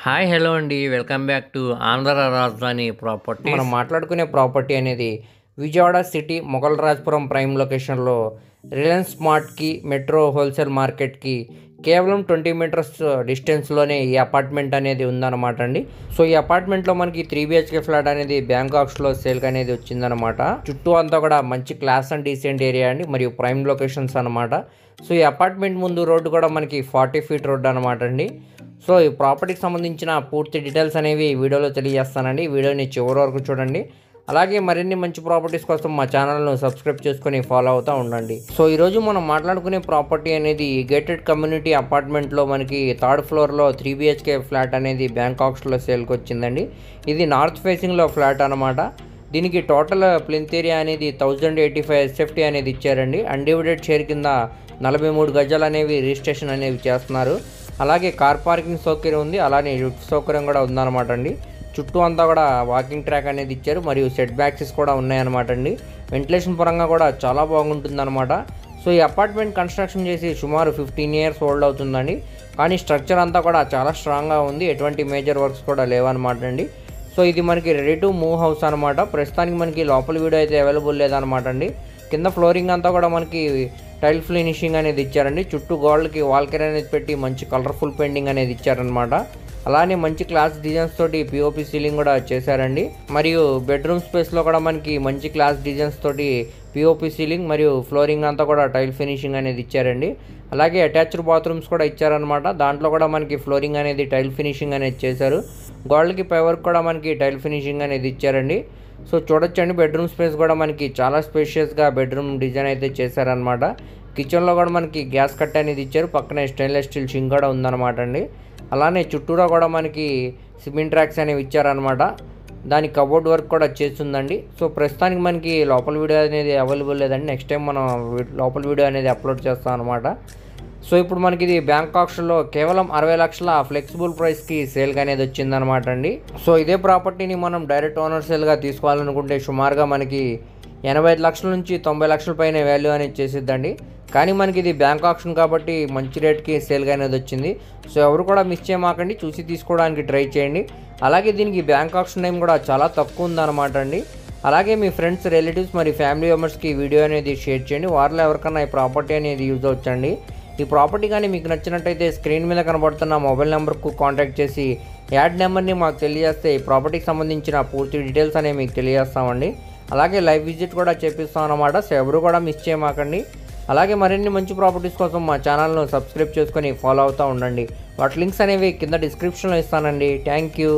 Hi hello అండి. Welcome back to Andhra రాజధాని properties. మనం మాట్లాడుకునే ప్రాపర్టీ అనేది విజయవాడ సిటీ మొగల్రాజ్పురం ప్రైమ్ లొకేషన్లో రిలయన్స్ స్మార్ట్కి మెట్రో హోల్సేల్ మార్కెట్కి కేవలం 20 మీటర్స్ డిస్టెన్స్లోనే ఈ అపార్ట్మెంట్ అనేది ఉందన్నమాట అండి. సో ఈ అపార్ట్మెంట్లో మనకి 3 BHK ఫ్లాట్ అనేది బ్యాంకాక్స్లో సేల్కి అనేది వచ్చిందనమాట. చుట్టూ అంతా కూడా మంచి క్లాస్ అండ్ డీసెంట్ ఏరియా అండి, మరియు ప్రైమ్ లొకేషన్స్ అనమాట. సో ఈ అపార్ట్మెంట్ ముందు రోడ్డు కూడా మనకి 40 ఫీట్ రోడ్డు అనమాట అండి. సో ఈ ప్రాపర్టీకి సంబంధించిన పూర్తి డీటెయిల్స్ అనేవి ఈ వీడియోలో తెలియజేస్తానండి. వీడియోని చివరి వరకు చూడండి. అలాగే మరిన్ని మంచి ప్రాపర్టీస్ కోసం మా ఛానల్ను సబ్స్క్రైబ్ చేసుకొని ఫాలో అవుతూ ఉండండి. సో ఈరోజు మనం మాట్లాడుకునే ప్రాపర్టీ అనేది గేటెడ్ కమ్యూనిటీ అపార్ట్మెంట్లో మనకి థర్డ్ ఫ్లోర్లో 3 BHK ఫ్లాట్ అనేది బ్యాంకాక్స్లో సేల్కి వచ్చిందండి. ఇది నార్త్ ఫేసింగ్లో ఫ్లాట్ అనమాట. దీనికి టోటల్ ప్లింత్ ఏరియా అనేది 1085 SFT అనేది ఇచ్చారండి. అన్డివైడెడ్ షేర్ కింద 43 గజాలు అనేవి రిజిస్ట్రేషన్ అనేవి చేస్తున్నారు. అలాగే కార్ పార్కింగ్ సౌకర్యం ఉంది, అలానే లిఫ్ట్ సౌకర్యం కూడా ఉందన్నమాట అండి. చుట్టూ అంతా కూడా వాకింగ్ ట్రాక్ అనేది ఇచ్చారు, మరియు సెట్ బ్యాక్సెస్ కూడా ఉన్నాయన్నమాట అండి. వెంటిలేషన్ పరంగా కూడా చాలా బాగుంటుందన్నమాట. సో ఈ అపార్ట్మెంట్ కన్స్ట్రక్షన్ చేసి సుమారు 15 ఇయర్స్ ఓల్డ్ అవుతుందండి. కానీ స్ట్రక్చర్ అంతా కూడా చాలా స్ట్రాంగ్గా ఉంది, ఎటువంటి మేజర్ వర్క్స్ కూడా లేవన్నమాట అండి. సో ఇది మనకి రెడీ టు మూవ్ హౌస్ అనమాట. ప్రస్తుతానికి మనకి లోపల వీడియో అయితే అవైలబుల్ లేదనమాట అండి. కింద ఫ్లోరింగ్ అంతా కూడా మనకి టైల్ ఫినిషింగ్ అనేది ఇచ్చారండి. చుట్టూ గోడలకి వాల్కేర్ అనేది పెట్టి మంచి కలర్ఫుల్ పెయింటింగ్ అనేది ఇచ్చారనమాట. అలానే మంచి క్లాస్ డిజైన్స్ తోటి పిఓపి సీలింగ్ కూడా చేశారండి. మరియు బెడ్రూమ్ స్పేస్లో కూడా మనకి మంచి క్లాస్ డిజైన్స్ తోటి పిఓపి సీలింగ్ మరియు ఫ్లోరింగ్ అంతా కూడా టైల్ ఫినిషింగ్ అనేది ఇచ్చారండి. అలాగే అటాచ్డ్ బాత్రూమ్స్ కూడా ఇచ్చారనమాట. దాంట్లో కూడా మనకి ఫ్లోరింగ్ అనేది టైల్ ఫినిషింగ్ అనేది చేశారు. గోడలకి పై వరకు కూడా మనకి టైల్ ఫినిషింగ్ అనేది ఇచ్చారండి. సో చూడొచ్చండి, బెడ్రూమ్ స్పేస్ కూడా మనకి చాలా స్పేషియస్గా బెడ్రూమ్ డిజైన్ అయితే చేశారనమాట. కిచెన్లో కూడా మనకి గ్యాస్ కట్ అనేది ఇచ్చారు, పక్కనే స్టెయిన్లెస్ స్టీల్ షింక్ కూడా ఉందన్నమాట అండి. అలానే చుట్టూరా కూడా మనకి సిమెంట్ ట్రాక్స్ అనేవి ఇచ్చారనమాట. దాని కబోర్డ్ వర్క్ కూడా చేస్తుందండి. సో ప్రస్తుతానికి మనకి లోపల వీడియో అనేది అవైలబుల్ లేదండి. నెక్స్ట్ టైం మనం లోపల వీడియో అనేది అప్లోడ్ చేస్తాం అనమాట. సో ఇప్పుడు మనకి ఇది బ్యాంకాక్స్లో కేవలం 60 లక్షల ఫ్లెక్సిబుల్ ప్రైస్కి సేల్గా అనేది వచ్చిందనమాట అండి. సో ఇదే ప్రాపర్టీని మనం డైరెక్ట్ ఓనర్ సేల్గా తీసుకోవాలనుకుంటే సుమారుగా మనకి 85 లక్షల నుంచి 90 లక్షల పైన వాల్యూ అనేది చేసిద్దండి. కానీ మనకి ఇది బ్యాంక్ ఆప్షన్ కాబట్టి మంచి రేట్కి సేల్గా అనేది వచ్చింది. సో ఎవరు కూడా మిస్ చేయమాకండి, చూసి తీసుకోవడానికి ట్రై చేయండి. అలాగే దీనికి బ్యాంక్ ఆప్షన్ టైం కూడా చాలా తక్కువ ఉందన్నమాట అండి. అలాగే మీ ఫ్రెండ్స్, రిలేటివ్స్ మరియు ఫ్యామిలీ మెంబర్స్కి వీడియో అనేది షేర్ చేయండి. వారిలో ఎవరికన్నా ఈ ప్రాపర్టీ అనేది యూజ్ అవచ్చండి. ఈ ప్రాపర్టీ కానీ మీకు నచ్చినట్టయితే స్క్రీన్ మీద కనబడుతున్న మొబైల్ నెంబర్కు కాంటాక్ట్ చేసి యాడ్ నెంబర్ని మాకు తెలియజేస్తే ఈ ప్రాపర్టీకి సంబంధించిన పూర్తి డీటెయిల్స్ అనేవి మీకు తెలియజేస్తామండి. అలాగే లైవ్ విజిట్ కూడా చేపిస్తాం అన్నమాట. సో ఎవరు కూడా మిస్ చేయమాకండి. అలాగే మరిన్ని మంచి ప్రాపర్టీస్ కోసం మా ఛానల్ను సబ్స్క్రైబ్ చేసుకొని ఫాలో అవుతూ ఉండండి. వాటి లింక్స్ అనేవి కింద డిస్క్రిప్షన్లో ఇస్తానండి. Thank you.